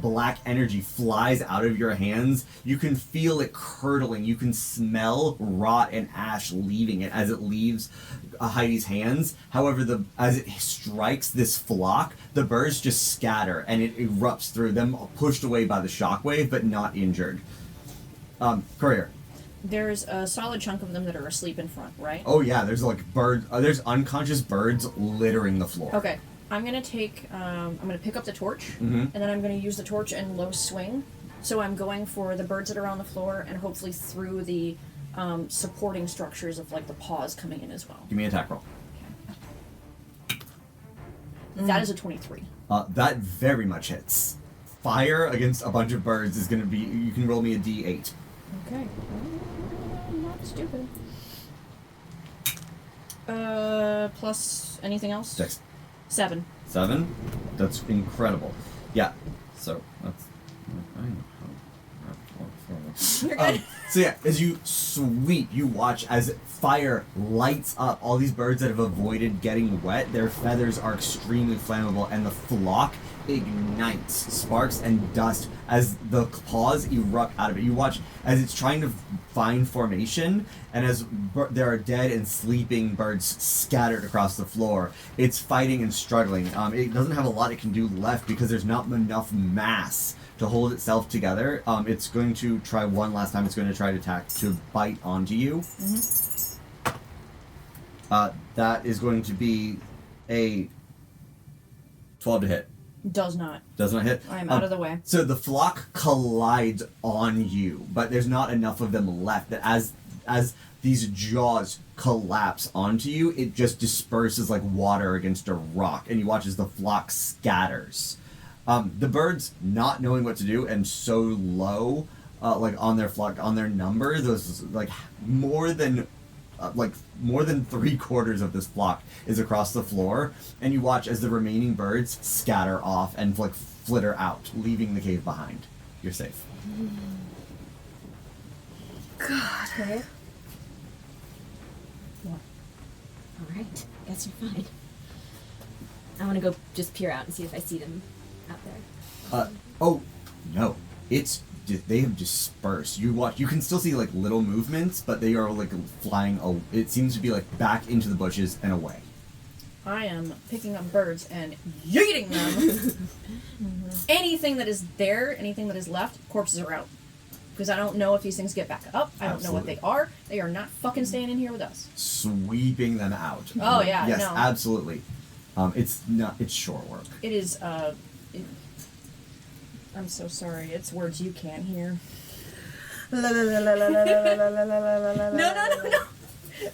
black energy flies out of your hands, you can feel it curdling. You can smell rot and ash leaving it as it leaves Heidi's hands. However, as it strikes this flock, the birds just scatter and it erupts through them, pushed away by the shockwave, but not injured. Courier. There's a solid chunk of them that are asleep in front, right? Oh yeah, there's like there's unconscious birds littering the floor. Okay. I'm gonna take. I'm gonna pick up the torch, and then I'm gonna use the torch and low swing. So I'm going for the birds that are on the floor, and hopefully through the supporting structures of like the paws coming in as well. Give me an attack roll. That is a 23. That very much hits. Fire against a bunch of birds is gonna be. You can roll me a D8. Okay. Not stupid. Plus anything else? 6. 7. 7? That's incredible. Yeah. So that's. So yeah, as you sweep, you watch as fire lights up all these birds that have avoided getting wet. Their feathers are extremely flammable, and the flock ignites, sparks and dust as the paws erupt out of it. You watch as it's trying to find formation, and as there are dead and sleeping birds scattered across the floor, it's fighting and struggling. It doesn't have a lot it can do left because there's not enough mass to hold itself together. It's going to try one last time. It's going to try to bite onto you. That is going to be a 12 to hit. Does not. Does not hit. I am out of the way. So the flock collides on you, but there's not enough of them left that as these jaws collapse onto you, it just disperses like water against a rock, and you watch as the flock scatters. The birds, not knowing what to do and so low, like on their flock, on their number, those like more than 3/4 of this flock is across the floor, and you watch as the remaining birds scatter off and like flitter out, leaving the cave behind. You're safe. God. Okay. All right. Guess you're fine. I want to go just peer out and see if I see them out there. Oh no, they have dispersed. You can still see like little movements, but they are like flying. It seems to be like back into the bushes and away. I am picking up birds and yeeting them. Anything that is there, anything that is left, corpses are out. Because I don't know if these things get back up. I don't know what they are. They are not fucking staying in here with us. Sweeping them out. Oh yeah, yes, no. absolutely. It's short work. It is. I'm so sorry. It's words you can't hear. No.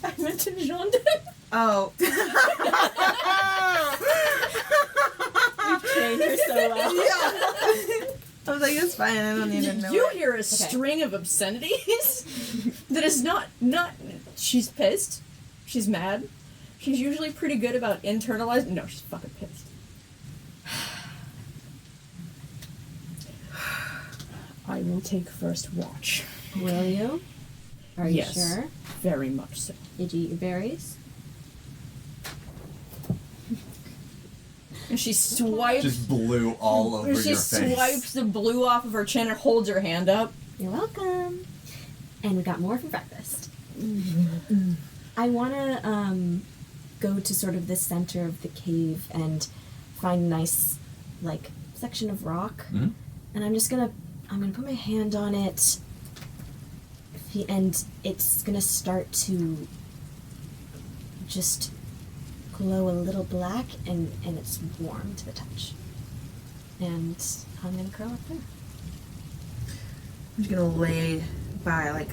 I meant to Rhondo. Oh. You've trained her so well. Yeah. I was like, it's fine. I don't even know. You hear a string of obscenities that is not. She's pissed. She's mad. She's usually pretty good about internalizing. No, she's fucking pissed. I will take first watch. Will you? Are you Yes. sure? Very much so. Did you eat your berries? And she swipes. Just blew all over your She face. swipes the blue off of her chin and holds her hand up. You're welcome. And we got more for breakfast. I want to go to sort of the center of the cave and find a nice, like, section of rock. Mhm. And I'm gonna put my hand on it, and it's gonna start to just glow a little black, and it's warm to the touch. And I'm gonna curl up there. I'm just gonna lay by like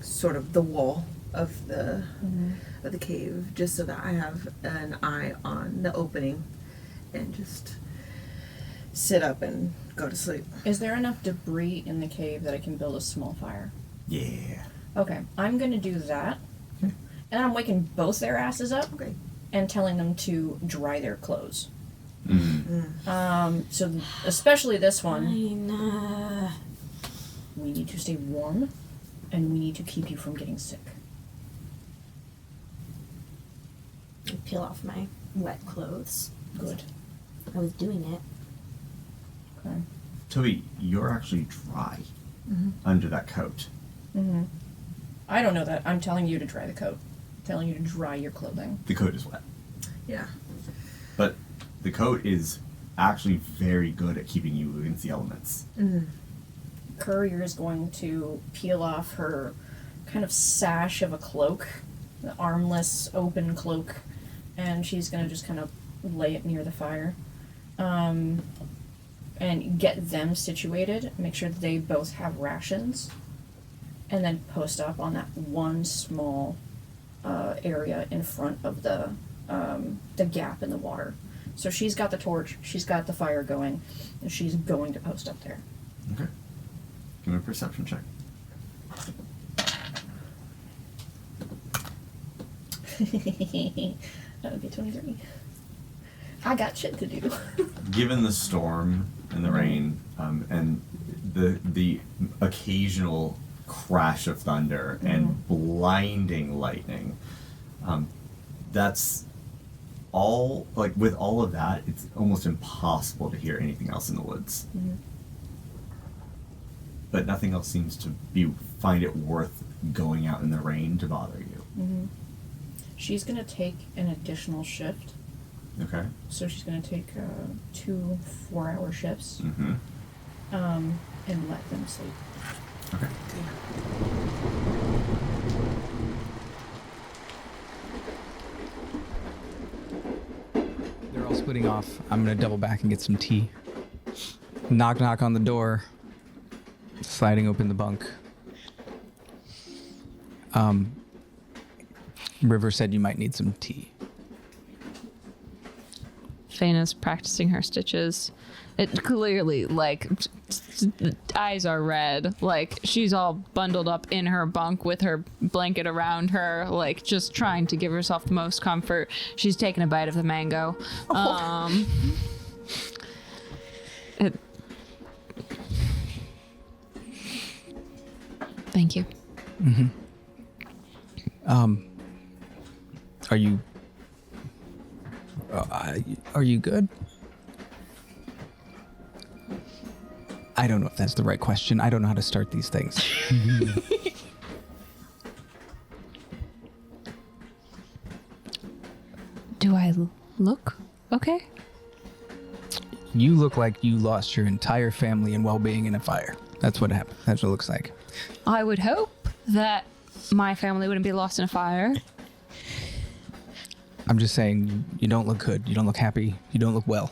sort of the wall of the cave, just so that I have an eye on the opening, and just sit up and go to sleep. Is there enough debris in the cave that I can build a small fire? Yeah. Okay, I'm gonna do that. And I'm waking both their asses up Okay. and telling them to dry their clothes. Mm. So especially this one, Fine. we need to stay warm, and we need to keep you from getting sick. I peel off my wet clothes. Good. I was doing it. Okay. Tobi, you're actually dry under that coat. I don't know that. I'm telling you to dry the coat. I'm telling you to dry your clothing. The coat is wet. Yeah. But the coat is actually very good at keeping you against the elements. Courier is going to peel off her kind of sash of a cloak, the armless, open cloak, and she's going to just kind of lay it near the fire. And get them situated, make sure that they both have rations, and then post up on that one small area in front of the gap in the water. So she's got the torch, she's got the fire going, and she's going to post up there. Okay. Give me a perception check. That would be 23. I got shit to do. Given the storm and the rain, and the occasional crash of thunder and blinding lightning, that's all, like, with all of that, it's almost impossible to hear anything else in the woods. But nothing else seems to find it worth going out in the rain to bother you. She's gonna take an additional shift. Okay. So she's gonna take 2 4-hour shifts, Mm-hmm. and let them sleep. Okay. splitting off. I'm gonna double back and get some tea. Knock knock on the door. Sliding open the bunk. River said you might need some tea. Faena's practicing her stitches. It clearly, like, eyes are red. Like, she's all bundled up in her bunk with her blanket around her, like, just trying to give herself the most comfort. She's taking a bite of the mango. Thank you. Mm-hmm. Are you good? I don't know if that's the right question. I don't know how to start these things. Do I look okay? You look like you lost your entire family and well-being in a fire. That's what happened. That's what it looks like. I would hope that my family wouldn't be lost in a fire. I'm just saying, you don't look good. You don't look happy. You don't look well.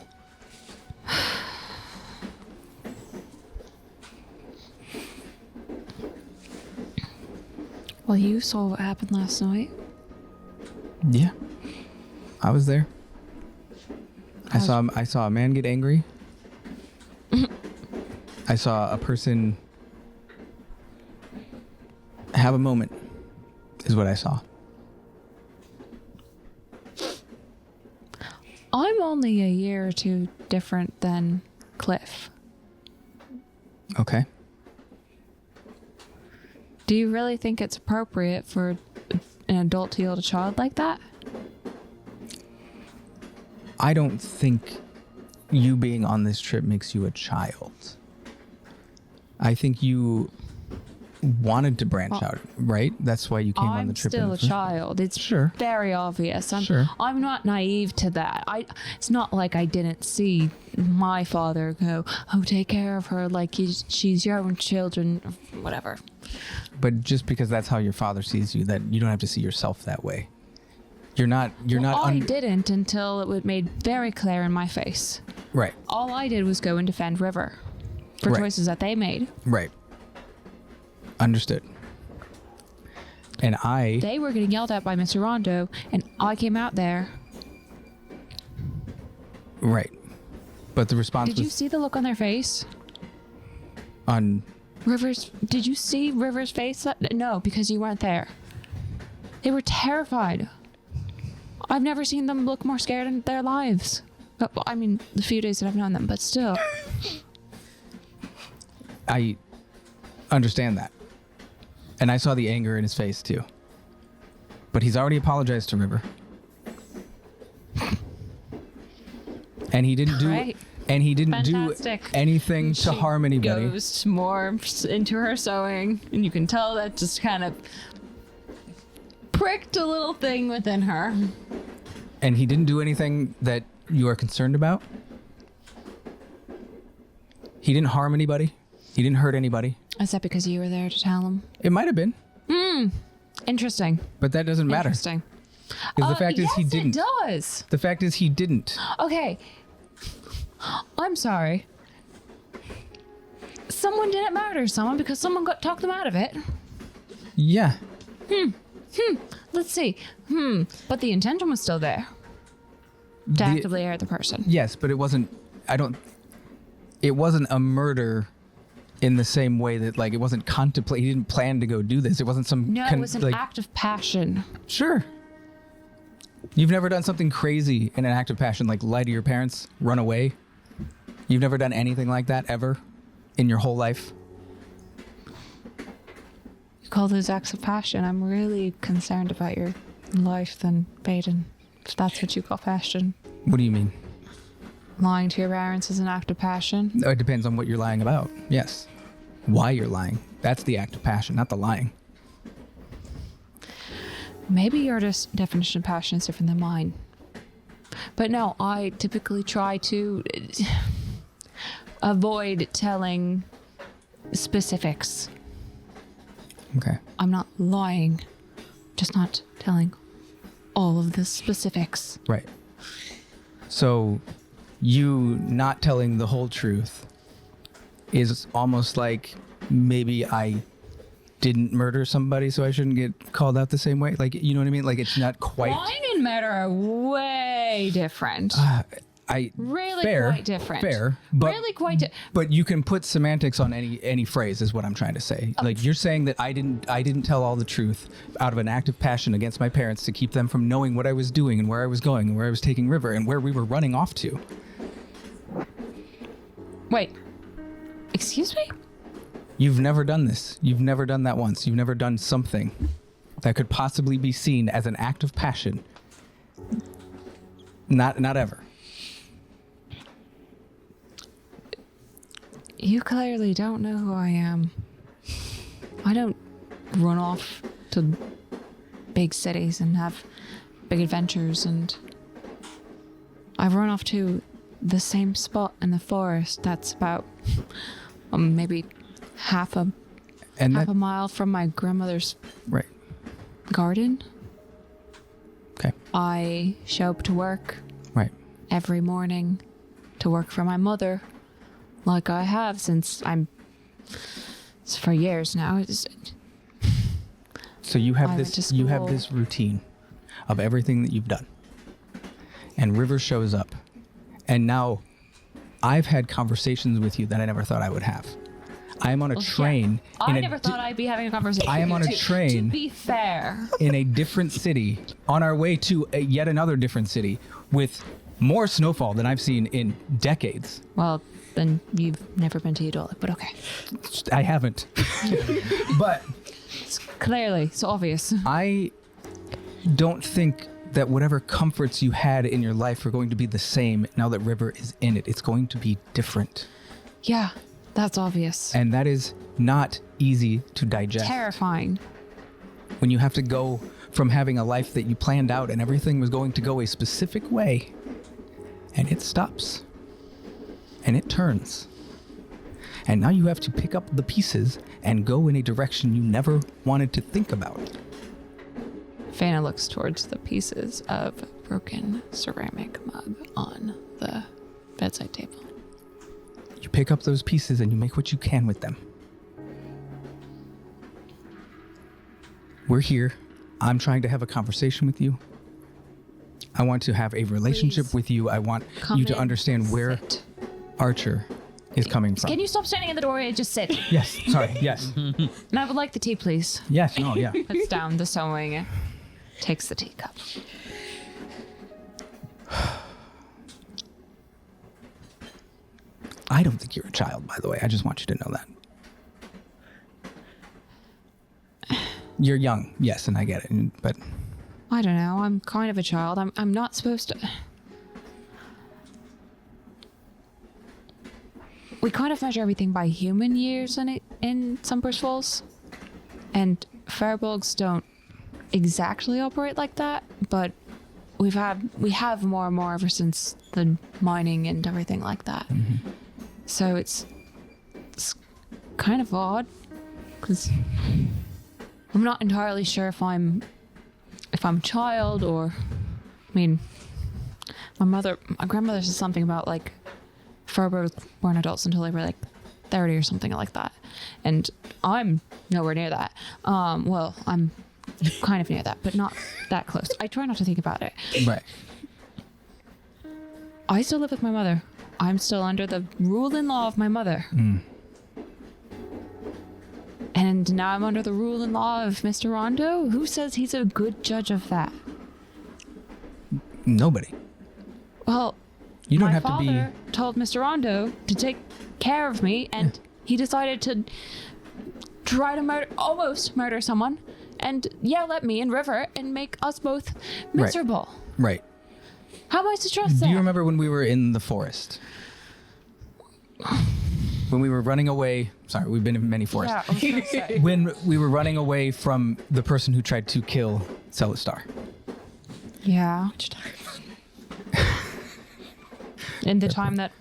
Well, you saw what happened last night. Yeah, I was there. I saw a man get angry. I saw a person have a moment, is what I saw. I'm only a year or two different than Cliff. Okay. Do you really think it's appropriate for an adult to yield a child like that? I don't think you being on this trip makes you a child. I think you wanted to branch out, right? That's why you came on the trip. I'm still a child. It's very obvious. I'm not naive to that. It's not like I didn't see my father go, oh, take care of her like she's your own children, whatever. But just because that's how your father sees you, that you don't have to see yourself that way. I didn't until it was made very clear in my face. Right. All I did was go and defend River for choices that they made. Right. Understood. And they were getting yelled at by Mr. Rhondo, and I came out there. Right. But the response Did you see the look on their face? On Did you see River's face? No, because you weren't there. They were terrified. I've never seen them look more scared in their lives. But, I mean, the few days that I've known them, but still. I understand that. And I saw the anger in his face, too. But he's already apologized to River. And he didn't do anything to harm anybody. Goes more into her sewing, and you can tell that just kind of pricked a little thing within her. And he didn't do anything that you are concerned about? He didn't harm anybody? He didn't hurt anybody? Is that because you were there to tell him? It might have been. Interesting. But that doesn't matter. Interesting. Because the fact is he didn't. It does. The fact is he didn't. Okay. I'm sorry. Someone didn't murder someone because someone talked them out of it. Yeah. Let's see. But the intention was still there. To actively hurt the person. Yes, but it wasn't. It wasn't a murder in the same way that, like, it wasn't contemplated. He didn't plan to go do this. It wasn't some. No, it was an act of passion. Sure. You've never done something crazy in an act of passion, like lie to your parents, run away. You've never done anything like that ever in your whole life. You call those acts of passion? I'm really concerned about your life then, Faedan. If that's what you call passion. What do you mean? Lying to your parents is an act of passion? It depends on what you're lying about. Yes. Why you're lying. That's the act of passion, not the lying. Maybe your definition of passion is different than mine. But no, I typically try to avoid telling specifics. Okay. I'm not lying, just not telling all of the specifics. Right. So you not telling the whole truth is almost like maybe I didn't murder somebody, so I shouldn't get called out the same way. Like, you know what I mean? Like, it's not quite. Lying and murder are way different. Really quite different. Fair, but really quite. But you can put semantics on any phrase, is what I'm trying to say. Like, you're saying that I didn't tell all the truth out of an act of passion against my parents to keep them from knowing what I was doing and where I was going and where I was taking River and where we were running off to. Wait. Excuse me? You've never done this. You've never done that once. You've never done something that could possibly be seen as an act of passion. Not ever. You clearly don't know who I am. I don't run off to big cities and have big adventures, and I run off to the same spot in the forest that's about maybe half a mile from my grandmother's Right. garden. Okay. I show up to work Right. every morning to work for my mother, like I have since it's for years now. So you I have went this. to You have school. this routine of everything that you've done, and River shows up, and now I've had conversations with you that I never thought I would have. I am on a train. I never thought I'd be having a conversation. I am on a To train be fair. in a different city, on our way to yet another different city with more snowfall than I've seen in decades. Well, then you've never been to Udolic, but okay. I haven't, but It's clearly so obvious. I don't think that whatever comforts you had in your life are going to be the same now that River is in it. It's going to be different. Yeah, that's obvious. And that is not easy to digest. Terrifying. When you have to go from having a life that you planned out and everything was going to go a specific way, and it stops. And it turns. And now you have to pick up the pieces and go in a direction you never wanted to think about. Faena looks towards the pieces of broken ceramic mug on the bedside table. You pick up those pieces and you make what you can with them. We're here. I'm trying to have a conversation with you. I want to have a relationship Please. with you. I want Come you to in, understand where sit. Archer is coming from. Can you stop standing in the doorway and just sit? Yes, sorry, yes. And I would like the tea, please. Yes, no, yeah. Puts down the sewing, takes the teacup. I don't think you're a child, by the way. I just want you to know that. You're young, yes, and I get it, but I don't know. I'm kind of a child. I'm not supposed to. We kind of measure everything by human years in Sunburst Falls, and firebolgs don't exactly operate like that. But we have more and more ever since the mining and everything like that. Mm-hmm. So it's kind of odd because I'm not entirely sure if I'm a child or, I mean, my grandmother said something about like firebirds weren't adults until they were like 30 or something like that, and I'm nowhere near that. Well, I'm kind of near that, but not that close. I try not to think about it. right. I still live with my mother. I'm still under the rule and law of my mother. And now I'm under the rule and law of Mr. Rhondo. Who says he's a good judge of that? Nobody. Well, You don't my have to be. father told Mr. Rhondo to take care of me, and he decided to try to almost murder someone, and yell at me and River and make us both miserable. Right. How am I to trust Do that? you remember when we were in the forest? When we were running away. Sorry, we've been in many forests. Yeah, I was gonna say. When we were running away from the person who tried to kill Celestar. Yeah. In the time that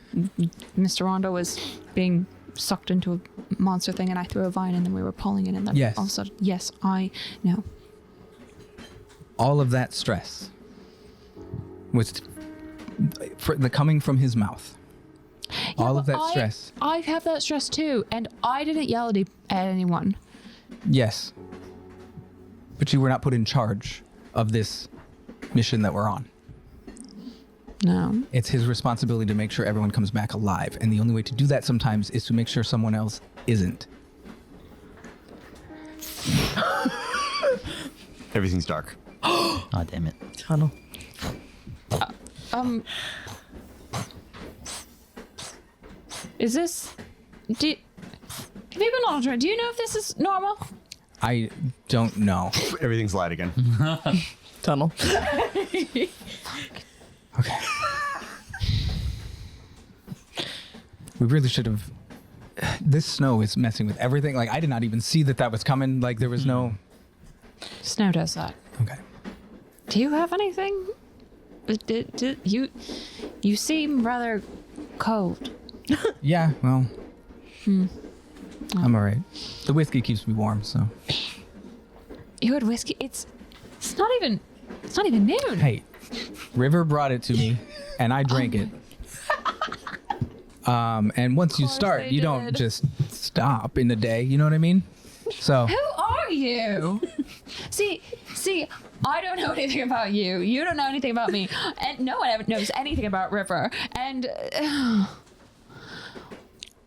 Mr. Rhondo was being sucked into a monster thing and I threw a vine and then we were pulling it and then Yes. all of a sudden, yes, I know. All of that stress was For the coming from his mouth. All of that stress. I have that stress too, and I didn't yell at anyone. Yes. But you were not put in charge of this mission that we're on. No. It's his responsibility to make sure everyone comes back alive. And the only way to do that sometimes is to make sure someone else isn't. Everything's dark. Oh, damn it. Tunnel. Is this... Have you been on a train? Do you know if this is normal? I don't know. Everything's light again. Tunnel. Okay. We really should have... This snow is messing with everything. Like, I did not even see that was coming. Like, there was no... Snow does that. Okay. Do you have anything? You seem rather cold. Yeah, well... I'm all right. The whiskey keeps me warm, so... You had whiskey? It's not even noon. Hey, River brought it to me, and I drank it. And once you start, they you don't did. just stop in the day. You know what I mean? So Who are you? See, I don't know anything about you. You don't know anything about me. And no one ever knows anything about River. And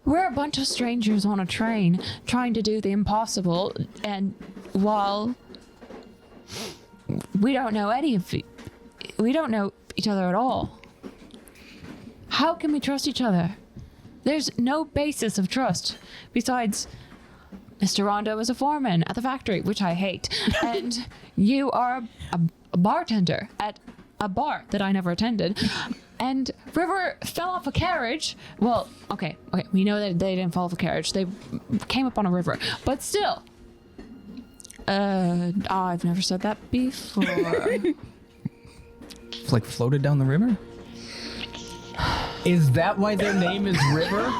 we're a bunch of strangers on a train trying to do the impossible. And while we don't know we don't know each other at all. How can we trust each other? There's no basis of trust besides Mr. Rhondo is a foreman at the factory, which I hate, and you are a bartender at a bar that I never attended, and River fell off a carriage. Well, okay, we know that they didn't fall off a carriage. They came up on a river, but still. I've never said that before. it's like floated down the river? Is that why their name is River?